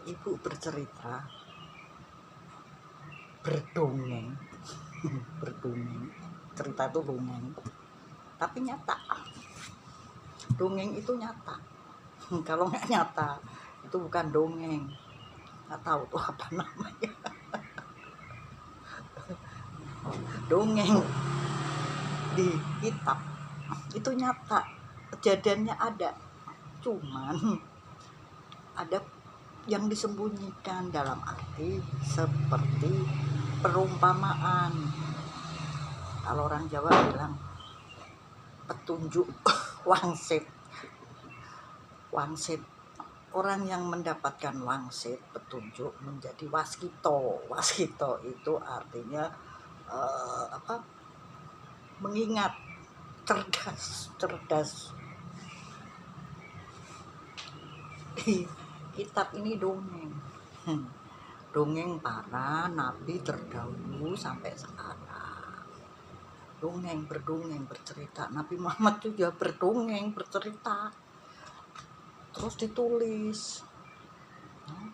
Ibu bercerita, berdongeng, berdongeng. Cerita itu dongeng, tapi nyata. Dongeng itu nyata. Kalau nggak nyata, itu bukan dongeng. Nggak tahu tuh apa namanya. Dongeng di kitab itu nyata, kejadiannya ada. Cuman ada yang disembunyikan, dalam arti seperti perumpamaan. Kalau orang Jawa bilang petunjuk wangsit. Wangsit, orang yang mendapatkan wangsit petunjuk menjadi waskito. Waskito itu artinya mengingat, cerdas. Kitab ini dongeng. Dongeng para nabi terdahulu sampai sekarang. Dongeng, berdongeng, bercerita. Nabi Muhammad juga berdongeng, bercerita. Terus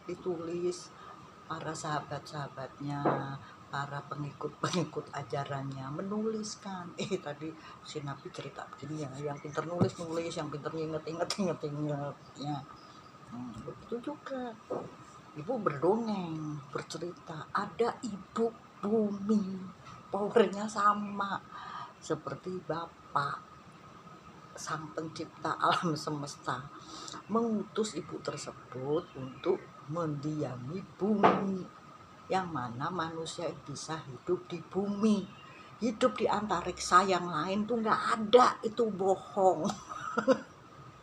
ditulis para sahabat-sahabatnya, para pengikut ajarannya menuliskan. Tadi si Nabi cerita begini ya, yang pintar nulis, yang pintar inget ya. Begitu juga ibu berdongeng, bercerita. Ada ibu bumi, powernya sama seperti Bapak sang pencipta alam semesta, mengutus ibu tersebut untuk mendiami bumi, yang mana manusia bisa hidup di bumi. Hidup di antariksa yang lain tuh nggak ada, itu bohong.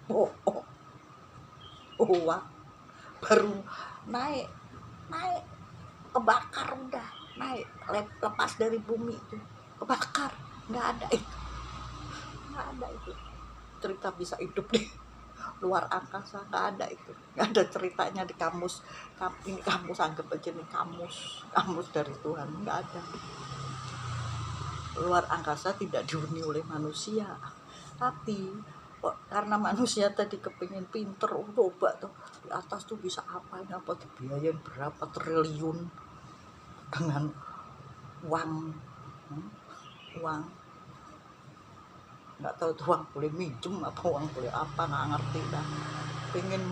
Bohong. Wah, baru naik kebakar, udah naik lepas dari bumi itu kebakar, nggak ada itu cerita bisa hidup di luar angkasa, nggak ada itu, nggak ada ceritanya di kamus. Ini kamus, anggap aja nih kamus dari Tuhan, nggak ada. Luar angkasa tidak dihuni oleh manusia, tapi karena manusia tadi kepingin pinter, coba tuh di atas tuh bisa apa dibiayain berapa triliun dengan uang nggak tahu tuh uang boleh minjem apa uang boleh apa, nggak ngerti dah. Pengen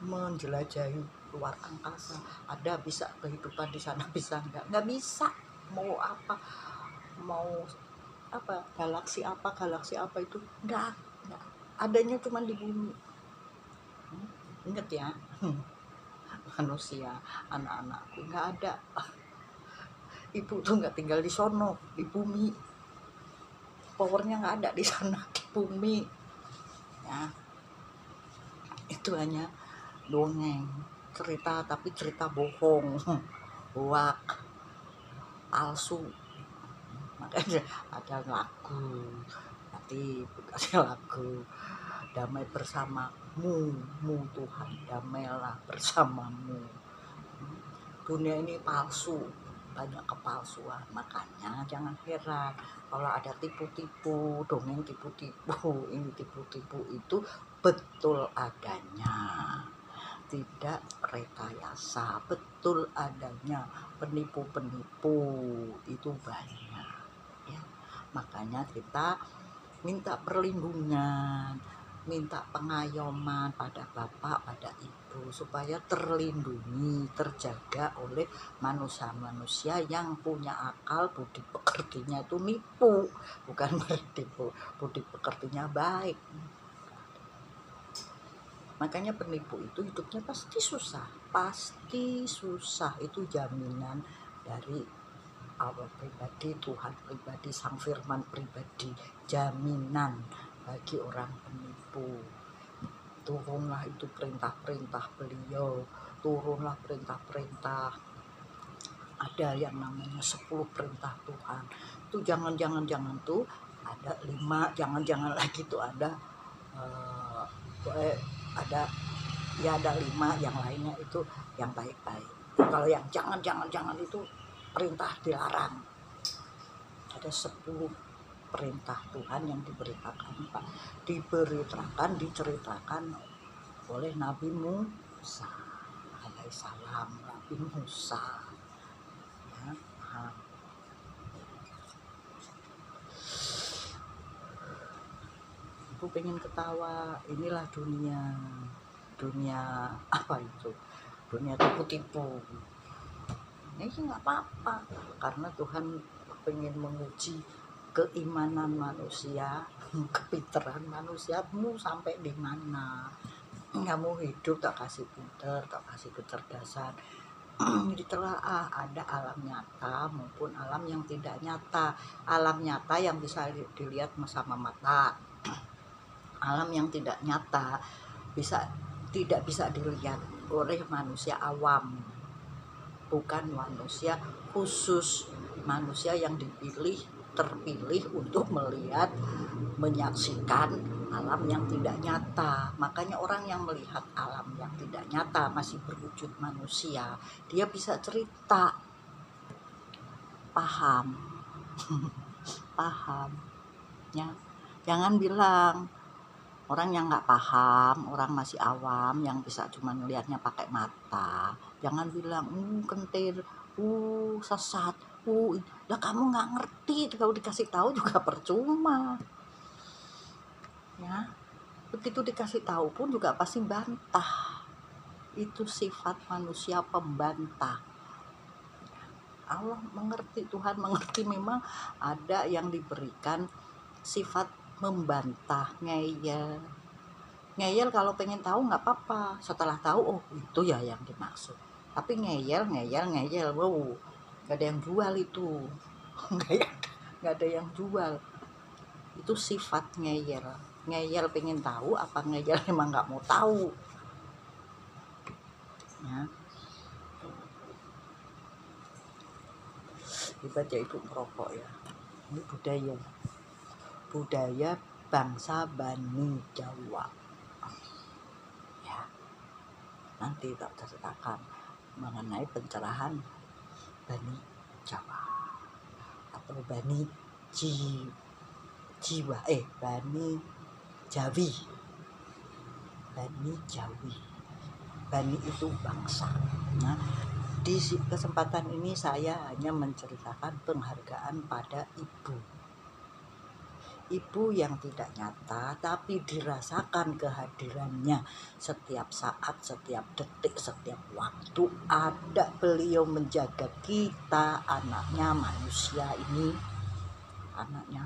menjelajahi luar angkasa, ada bisa kehidupan di sana, bisa nggak bisa. Mau galaksi apa itu nggak adanya, cuma di bumi. Ingat ya, manusia, anak-anakku, nggak ada. Ibu tuh nggak tinggal di sono, di bumi. Powernya nggak ada di sana, di bumi ya. Itu hanya dongeng, cerita, tapi cerita bohong, hoak, palsu. Makanya ada lagu, nanti kasih lagu, damai bersamamu Tuhan, damailah bersamamu. Dunia ini palsu, banyak kepalsuan, makanya jangan heran kalau ada tipu-tipu, dongeng tipu-tipu. Ini tipu-tipu itu betul adanya, tidak rekayasa, betul adanya. Penipu-penipu itu banyak ya. Makanya kita minta perlindungan, minta pengayoman pada Bapak, pada Ibu, supaya terlindungi, terjaga oleh manusia-manusia yang punya akal, budi pekertinya itu nipu, bukan bertipu, budi pekertinya baik. Makanya penipu itu hidupnya pasti susah, itu jaminan dari Allah pribadi, Tuhan pribadi, Sang Firman pribadi, jaminan bagi orang penipu. Turunlah itu perintah-perintah beliau, turunlah perintah-perintah. Ada yang namanya 10 perintah Tuhan. Itu jangan tuh ada 5, jangan lagi tuh ada ada 5, yang lainnya itu yang baik-baik. Kalau yang jangan itu perintah dilarang. Ada 10 perintah Tuhan yang diceritakan oleh Nabi Musa alaihissalam. Nabi Musa, ya, paham. Aku pengen ketawa. Inilah dunia apa itu, dunia tipu-tipu. Ini nggak apa-apa, karena Tuhan pengen menguji keimanan manusia, kepintaran manusiamu sampai di mana. Kamu hidup tak kasih pinter, tak kasih kecerdasan, ditelaah. Ada alam nyata maupun alam yang tidak nyata. Alam nyata yang bisa dilihat sama mata, alam yang tidak nyata tidak bisa dilihat oleh manusia awam, bukan manusia khusus, manusia yang terpilih untuk melihat, menyaksikan alam yang tidak nyata. Makanya orang yang melihat alam yang tidak nyata masih berwujud manusia, dia bisa cerita, paham. Paham ya. Jangan bilang orang yang nggak paham, orang masih awam yang bisa cuma melihatnya pakai mata, jangan bilang kentir, sesat, lah kamu nggak ngerti. Kalau dikasih tahu juga percuma ya. Begitu dikasih tahu pun juga pasti bantah. Itu sifat manusia, pembantah. Allah mengerti, Tuhan mengerti. Memang ada yang diberikan sifat membantah, ngeyel kalau pengen tahu nggak apa-apa, setelah tahu itu ya yang dimaksud. Tapi ngeyel wow, nggak ada yang jual itu. nggak ada yang jual. Itu sifat ngeyel pengen tahu apa ngeyel emang nggak mau tahu ya. Ibadah ibu merokok ya, ini budaya bangsa Bani Jawa ya. Nanti tak ceritakan mengenai pencerahan Bani Jawa atau Bani Jiwa, Bani Jawi. Bani Jawi, Bani itu bangsa. Nah, di kesempatan ini saya hanya menceritakan penghargaan pada ibu yang tidak nyata tapi dirasakan kehadirannya setiap saat, setiap detik, setiap waktu. Ada beliau menjaga kita, anaknya, manusia ini anaknya.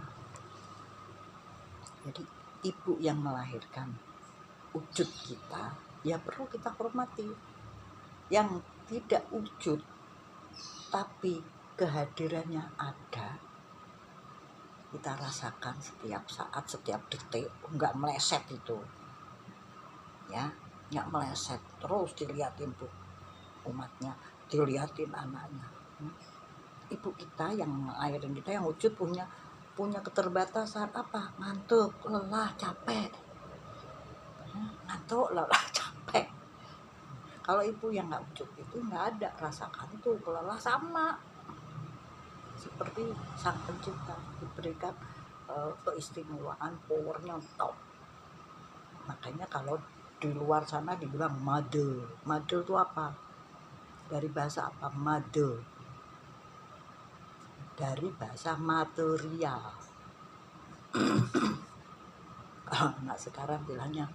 Jadi ibu yang melahirkan wujud kita ya perlu kita hormati. Yang tidak wujud tapi kehadirannya ada, kita rasakan setiap saat, setiap detik. Enggak meleset itu ya, enggak meleset. Terus dilihatin tuh umatnya, dilihatin anaknya. Ibu kita yang ngelahirin kita, yang wujud punya keterbatasan apa? Ngantuk, lelah, capek. Ngantuk, lelah, capek. Kalau ibu yang nggak wujud itu nggak ada rasa kantuk, lelah, sama seperti sang pencipta diberikan keistimewaan, powernya top. Makanya kalau di luar sana dibilang mother itu apa? Dari bahasa apa? Mother, dari bahasa material. Anak sekarang bilangnya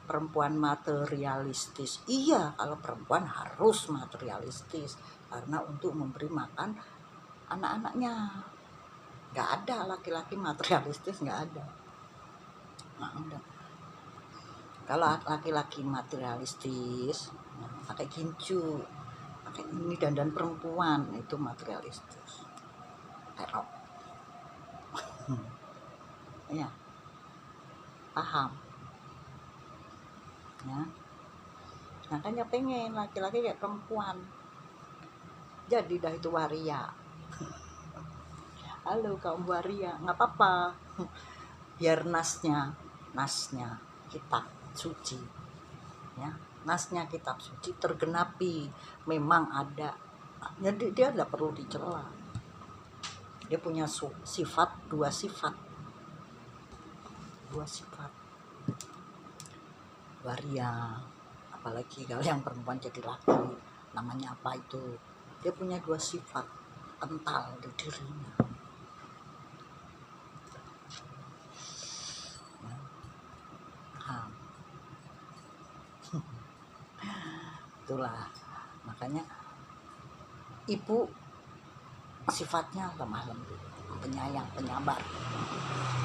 perempuan materialistis. Iya, kalau perempuan harus materialistis karena untuk memberi makan anak-anaknya. Nggak ada laki-laki materialistis, nggak ada. Nah, enggak. Kalau laki-laki materialistis pakai gincu, pakai ini, dandan perempuan itu materialistis, terok. Ya, paham ya. Makanya pengen laki-laki kayak perempuan, jadi dah itu waria. Halo kaum waria, nggak apa-apa, biar nasnya kitab suci ya, nasnya kitab suci tergenapi. Memang ada, jadi dia tidak perlu dicela. Dia punya dua sifat. waria. Apalagi kalau yang perempuan jadi laki, namanya apa itu, dia punya dua sifat kental di dirinya. Nah, itulah makanya ibu sifatnya lemah lembut, penyayang, penyabar.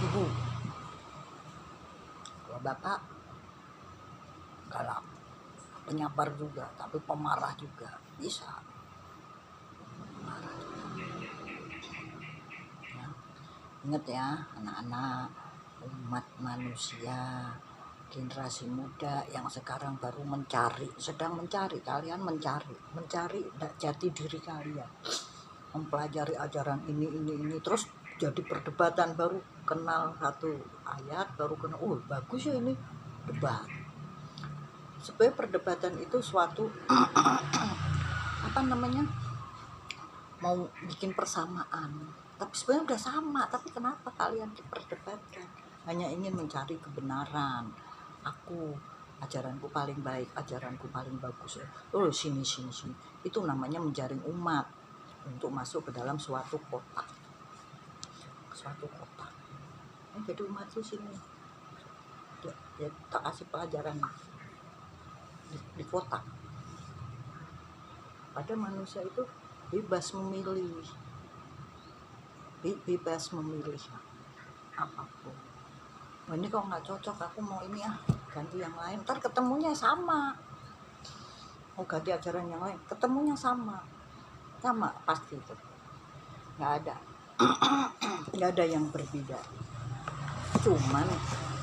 Ibu. Kalau bapak galak, penyabar juga, tapi pemarah juga bisa. Marah juga. Ya. Ingat ya anak-anak, umat manusia, generasi muda yang sekarang baru sedang mencari, kalian mencari jati diri kalian, mempelajari ajaran ini, terus jadi perdebatan, baru kenal satu ayat, baru kenal, oh bagus ya ini debat. Supaya perdebatan itu suatu apa namanya, mau bikin persamaan, tapi sebenarnya udah sama, tapi kenapa kalian diperdebatkan? Hanya ingin mencari kebenaran. Aku ajaranku paling baik, ajaranku paling bagus. Oh sini. Itu namanya menjaring umat untuk masuk ke dalam suatu kotak. Jadi umat itu sini. Ya tak kasih pelajaran di kotak. Pada manusia itu bebas memilih apapun. Oh, ini kok nggak cocok, aku mau ini ganti yang lain, ntar ketemunya sama. Mau ganti ajaran yang lain, ketemunya sama pasti itu. Nggak ada yang berbeda. Cuman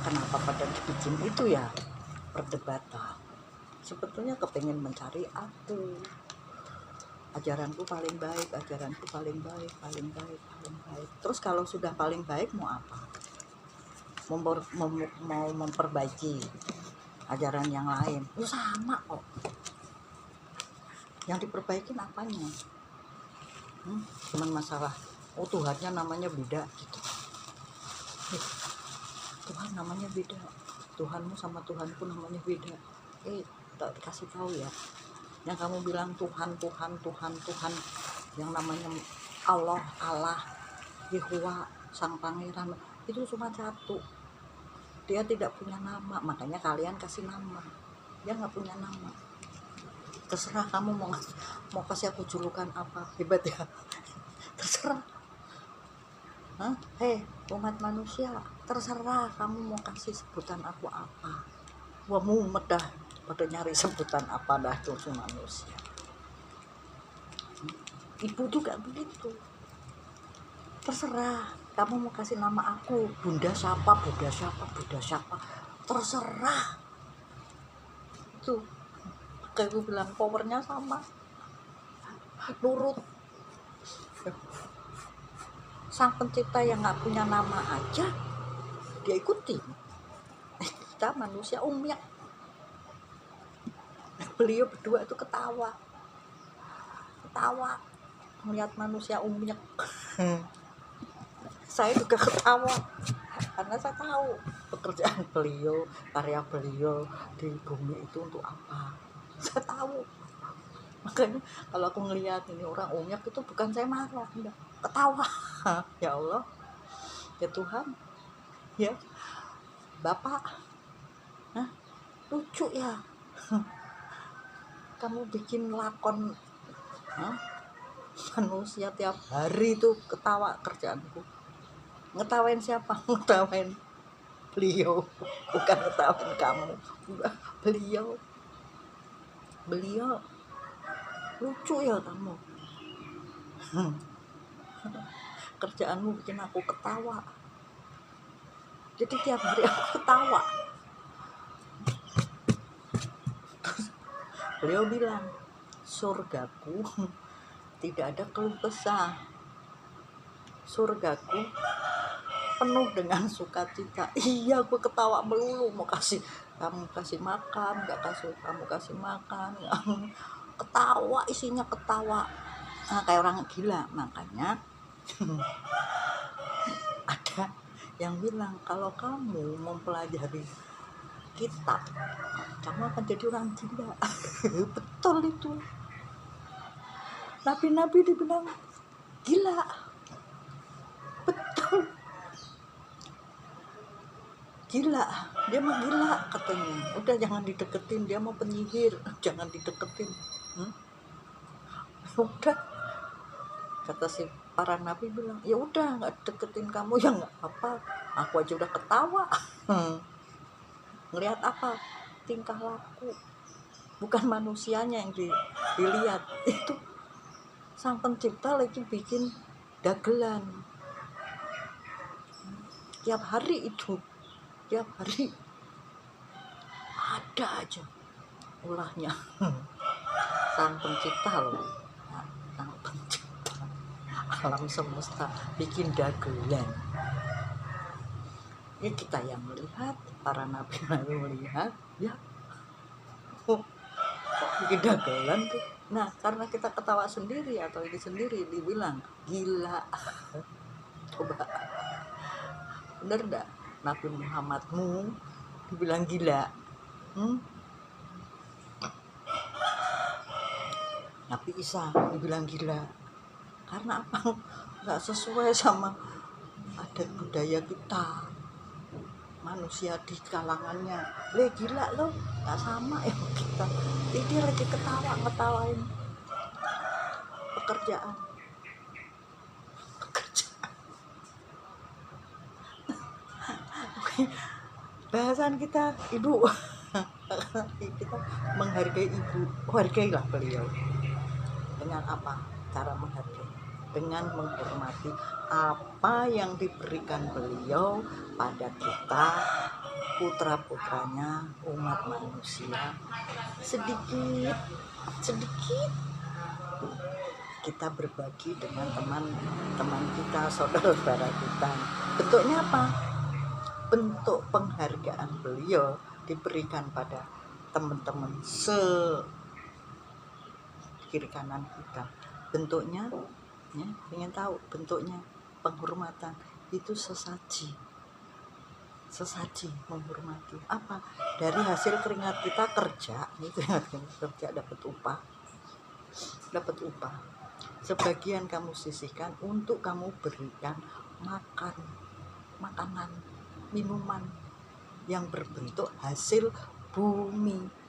kenapa pada dibikin itu ya perdebatan? Sebetulnya kepengen mencari aku, ajaranku paling baik. Terus kalau sudah paling baik mau apa? Mau memperbaiki ajaran yang lain, itu sama kok. Yang diperbaikin apanya? Cuman masalah Tuhannya namanya beda gitu. Tuhan namanya beda, Tuhanmu sama Tuhanku namanya beda. Tak kasih tahu ya, yang kamu bilang Tuhan, yang namanya Allah, Yehuwa, Sang Pangeran, itu cuma satu. Dia tidak punya nama, makanya kalian kasih nama. Dia nggak punya nama. Terserah kamu mau kasih aku julukan apa, hebat ya. Terserah. Hei umat manusia, terserah kamu mau kasih sebutan aku apa. Wah mumet dah pada nyari sebutan apa dah tuh manusia. Ibu juga begitu. Terserah kamu mau kasih nama aku Bunda siapa, terserah. Tuh kayak gue bilang, powernya sama, nurut. Sang pencipta yang gak punya nama aja dia ikutin. Kita manusia umyak. Beliau berdua itu ketawa melihat manusia umyak. Saya juga ketawa karena saya tahu pekerjaan beliau, karya beliau di bumi itu untuk apa. Saya tahu. Makanya kalau aku ngelihat ini orang umyak itu, bukan saya marah, enggak, ketawa. Ya Allah, ya Tuhan, ya Bapak, lucu ya. Kamu bikin lakon manusia tiap hari tuh ketawa kerjaanku. Ngetawain siapa? Ngetawain beliau, bukan ngetawain kamu. Beliau lucu ya kamu. Kerjaanmu bikin aku ketawa. Jadi tiap hari aku ketawa. Terus beliau bilang, surgaku tidak ada keluh kesah. Surgaku penuh dengan sukacita. Iya, gue ketawa melulu. Kamu kasih makan, kamu kasih makan. Ketawa, isinya ketawa. Kayak orang gila. Makanya ada yang bilang, kalau kamu mempelajari kitab, kamu akan jadi orang gila. Betul itu. Nabi-nabi dibilang gila. Betul. Gila, dia mah gila katanya. Udah jangan dideketin, dia mau penyihir, jangan dideketin. Udah, kata si para nabi bilang, ya udah nggak deketin kamu ya nggak apa, aku aja udah ketawa. Ngelihat apa? Tingkah laku, bukan manusianya yang dilihat. Itu sang pencipta lagi bikin dagelan tiap hari itu, tiap hari ada aja ulahnya. Sang pencipta loh, sang pencipta alam semesta bikin dagelan. Ini kita yang melihat, para nabi-nabi melihat, ya kok bikin dagelan tuh. Nah, karena kita ketawa sendiri atau ini sendiri dibilang gila. Coba, bener enggak Nabi Muhammadmu dibilang gila? Nabi Isa dibilang gila. Karena apa? Nggak sesuai sama adat budaya kita, manusia di kalangannya. Gila lo, nggak sama ya kita. Dia lagi ngetawain pekerjaan. Bahasan kita ibu. Kita menghargai ibu, hargailah beliau. Dengan apa? Cara menghargai, dengan menghormati apa yang diberikan beliau pada kita, putra-putranya, umat manusia. Sedikit kita berbagi dengan teman-teman kita, saudara-saudara kita. Bentuknya apa? Bentuk penghargaan beliau diberikan pada teman-teman kiri kanan kita. Bentuknya, ya, ingin tahu bentuknya penghormatan itu sesaji menghormati apa? Dari hasil keringat kita kerja, itu kerja dapat upah. Sebagian kamu sisihkan untuk kamu berikan makanan, minuman yang berbentuk hasil bumi.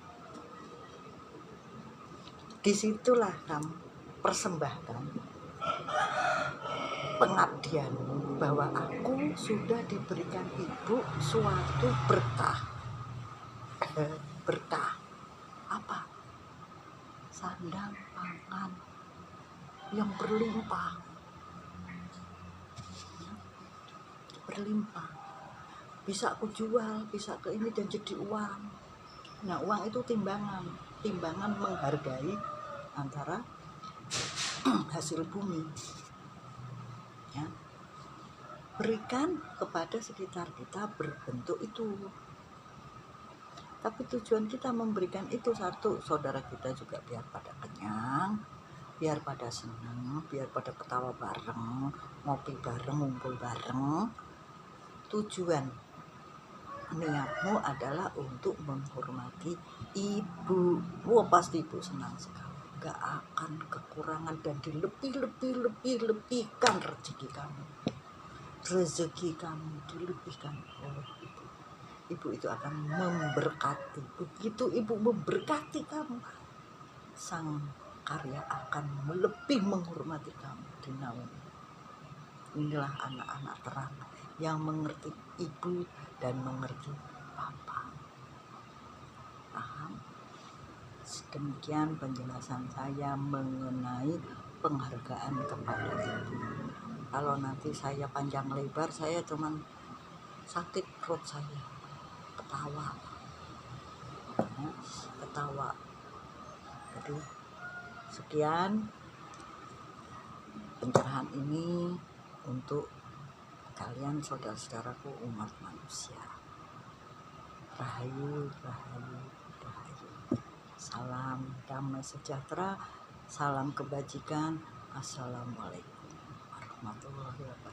Disitulah kamu persembahkan pengabdian bahwa aku sudah diberikan ibu suatu berkah. Berkah apa? Sandang pangan yang berlimpah. Bisa aku jual, bisa ke ini dan jadi uang. Nah, uang itu timbangan menghargai antara hasil bumi, ya. Berikan kepada sekitar kita berbentuk itu. Tapi tujuan kita memberikan itu satu, saudara kita juga biar pada kenyang, biar pada senang, biar pada ketawa bareng, ngopi bareng, ngumpul bareng. Tujuan niatmu adalah untuk menghormati ibu. Wah, pasti ibu senang sekali, gak akan kekurangan dan dilebihkan rezeki kamu dilebihkan oleh ibu. Ibu itu akan memberkati. Begitu ibu memberkati kamu, sang karya akan lebih menghormati kamu di naungan. Inilah anak-anak terang yang mengerti ibu dan mengerti papa. Paham? Demikian penjelasan saya mengenai penghargaan kepada ibu. Kalau nanti saya panjang lebar, saya cuman sakit perut saya, ketawa. Jadi sekian pencerahan ini untuk kalian saudara-saudaraku umat manusia. Rahayu. Salam damai sejahtera, salam kebajikan. Assalamualaikum warahmatullahi wabarakatuh.